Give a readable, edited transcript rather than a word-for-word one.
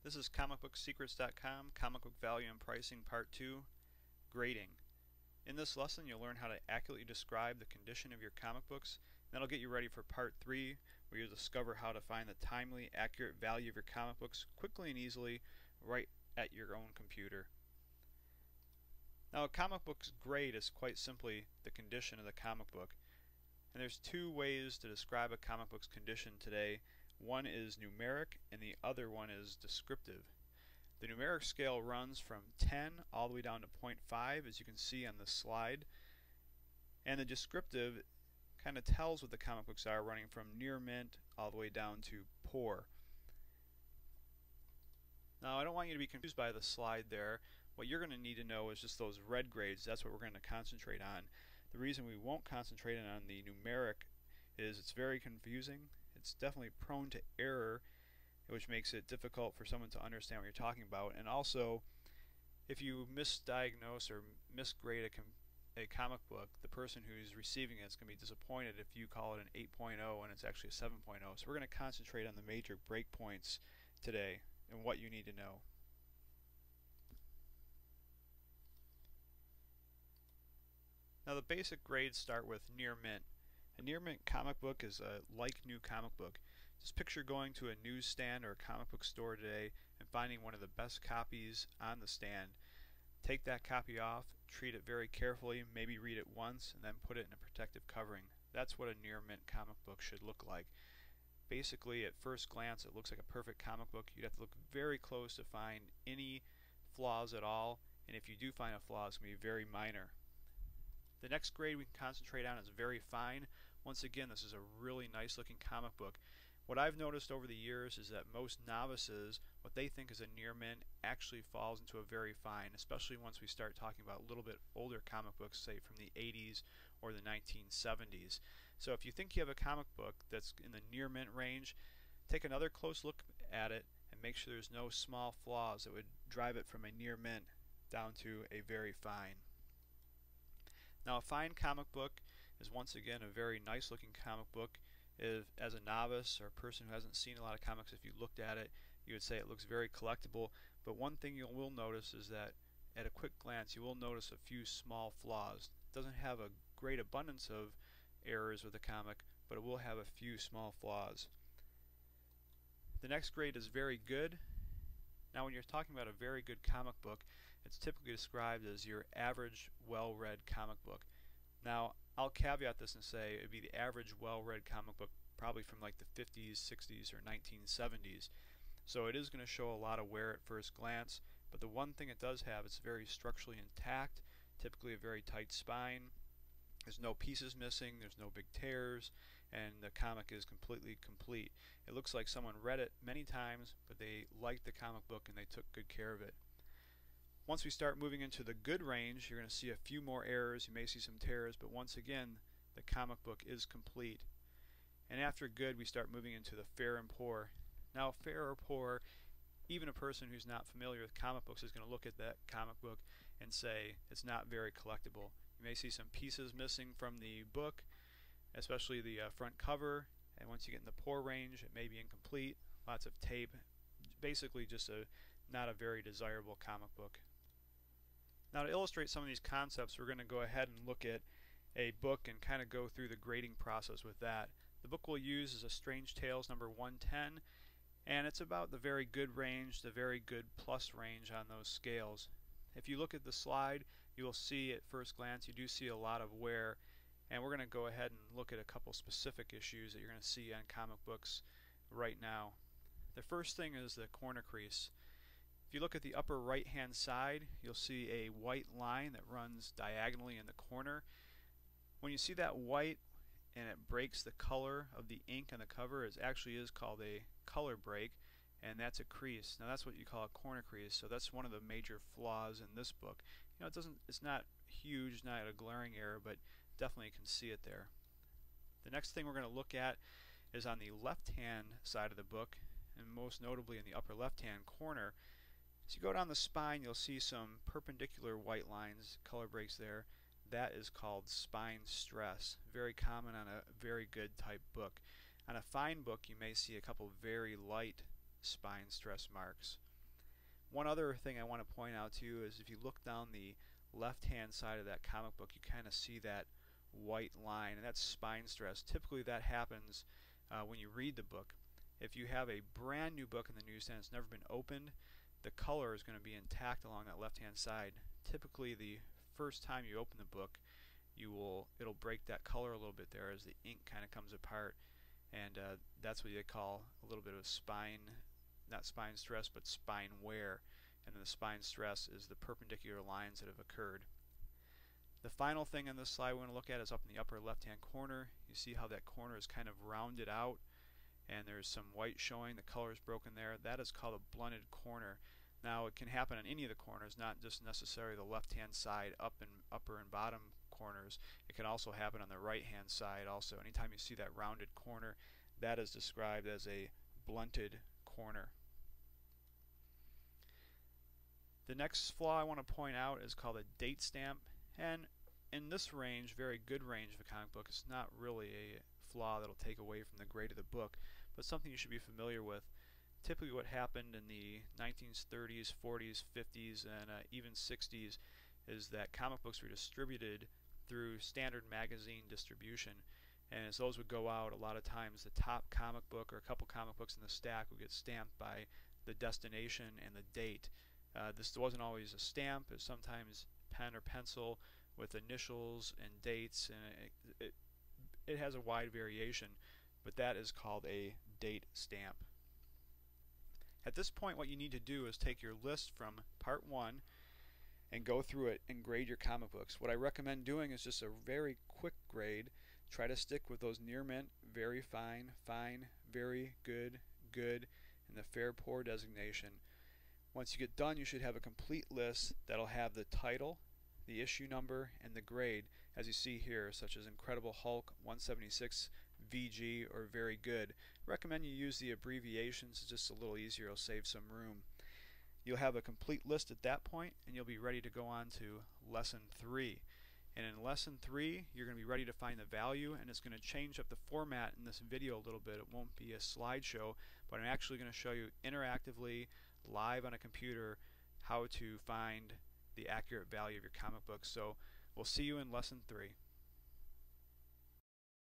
This is comicbooksecrets.com, Comic Book Value and Pricing Part 2, Grading. In this lesson you'll learn how to accurately describe the condition of your comic books. That'll get you ready for Part 3, where you'll discover how to find the timely, accurate value of your comic books quickly and easily right at your own computer. Now, a comic book's grade is quite simply the condition of the comic book. And there's two ways to describe a comic book's condition today. One is numeric and the other one is descriptive. The numeric scale runs from 10 all the way down to 0.5, as you can see on the slide. And the descriptive kind of tells what the comic books are, running from near mint all the way down to poor. Now, I don't want you to be confused by the slide there. What you're going to need to know is just those red grades. That's what we're going to concentrate on. The reason we won't concentrate on the numeric is it's very confusing. It's definitely prone to error, which makes it difficult for someone to understand what you're talking about. And also, if you misdiagnose or misgrade a comic book, the person who's receiving it is going to be disappointed if you call it an 8.0 and it's actually a 7.0. So we're going to concentrate on the major breakpoints today and what you need to know. Now, the basic grades start with near mint. A near mint comic book is a like new comic book. Just picture going to a newsstand or a comic book store today and finding one of the best copies on the stand. Take that copy off, treat it very carefully, maybe read it once, and then put it in a protective covering. That's what a near mint comic book should look like. Basically, at first glance, it looks like a perfect comic book. You'd have to look very close to find any flaws at all, and if you do find a flaw, it's going to be very minor. The next grade we can concentrate on is very fine. Once again, this is a really nice looking comic book. What I've noticed over the years is that most novices, what they think is a near mint actually falls into a very fine, especially once we start talking about a little bit older comic books, say from the 80s or the 1970s. So if you think you have a comic book that's in the near mint range, take another close look at it and make sure there's no small flaws that would drive it from a near mint down to a very fine. Now, a fine comic book is once again a very nice looking comic book. If, as a novice or a person who hasn't seen a lot of comics, if you looked at it, you would say it looks very collectible. But one thing you will notice is that at a quick glance you will notice a few small flaws. It doesn't have a great abundance of errors with the comic, but it will have a few small flaws. The next grade is very good. Now, when you're talking about a very good comic book, it's typically described as your average well-read comic book. Now, I'll caveat this and say it would be the average well-read comic book probably from like the 50s, 60s, or 1970s. So it is going to show a lot of wear at first glance, but the one thing it does have, it's very structurally intact, typically a very tight spine. There's no pieces missing, there's no big tears, and the comic is completely complete. It looks like someone read it many times, but they liked the comic book and they took good care of it. Once we start moving into the good range, you're going to see a few more errors, you may see some tears, but once again, the comic book is complete. And after good, we start moving into the fair and poor. Now, fair or poor, even a person who's not familiar with comic books is going to look at that comic book and say it's not very collectible. You may see some pieces missing from the book, especially the front cover, and once you get in the poor range, it may be incomplete, lots of tape, basically just not a very desirable comic book. Now, to illustrate some of these concepts, we're going to go ahead and look at a book and kind of go through the grading process with that. The book we'll use is a Strange Tales number 110, and it's about the very good range, the very good plus range on those scales. If you look at the slide, you will see at first glance you do see a lot of wear, and we're going to go ahead and look at a couple specific issues that you're going to see on comic books right now. The first thing is the corner crease. If you look at the upper right hand side, you'll see a white line that runs diagonally in the corner. When you see that white and it breaks the color of the ink on the cover, it actually is called a color break, and that's a crease. Now, that's what you call a corner crease, so that's one of the major flaws in this book. You know, it's not huge, not a glaring error, but definitely you can see it there. The next thing we're going to look at is on the left hand side of the book, and most notably in the upper left hand corner. As you go down the spine, you'll see some perpendicular white lines, color breaks there. That is called spine stress. Very common on a very good type book. On a fine book, you may see a couple very light spine stress marks. One other thing I want to point out to you is if you look down the left-hand side of that comic book, you kind of see that white line, and that's spine stress. Typically that happens when you read the book. If you have a brand new book in the newsstand that's never been opened, the color is going to be intact along that left-hand side. Typically the first time you open the book, it'll break that color a little bit there as the ink kind of comes apart, and that's what they call a little bit of spine, not spine stress, but spine wear. And then the spine stress is the perpendicular lines that have occurred. The final thing on this slide we want to look at is up in the upper left-hand corner. You see how that corner is kind of rounded out, and there's some white showing. The color is broken there. That is called a blunted corner. Now it can happen on any of the corners, not just necessarily the left-hand side, upper and bottom corners. It can also happen on the right-hand side also. Anytime you see that rounded corner, that is described as a blunted corner. The next flaw I want to point out is called a date stamp, and in this range, very good range of a comic book, it's not really a flaw that'll take away from the grade of the book, but something you should be familiar with. Typically what happened in the 1930s, 40s, 50s, and even 60s is that comic books were distributed through standard magazine distribution, and as those would go out, a lot of times the top comic book or a couple comic books in the stack would get stamped by the destination and the date. This wasn't always a stamp. It's sometimes pen or pencil with initials and dates, and it has a wide variation, but that is called a date stamp. At this point, what you need to do is take your list from part 1 and go through it and grade your comic books. What I recommend doing is just a very quick grade. Try to stick with those near mint, very fine, fine, very good, good, and the fair poor designation. Once you get done, you should have a complete list that'll have the title, the issue number, and the grade, as you see here, such as Incredible Hulk 176 VG or very good. I recommend you use the abbreviations. It's just a little easier. It'll save some room. You'll have a complete list at that point, and you'll be ready to go on to lesson 3. And in lesson 3, you're going to be ready to find the value, and it's going to change up the format in this video a little bit. It won't be a slideshow, but I'm actually going to show you interactively, live on a computer, how to find the accurate value of your comic book. So we'll see you in lesson 3.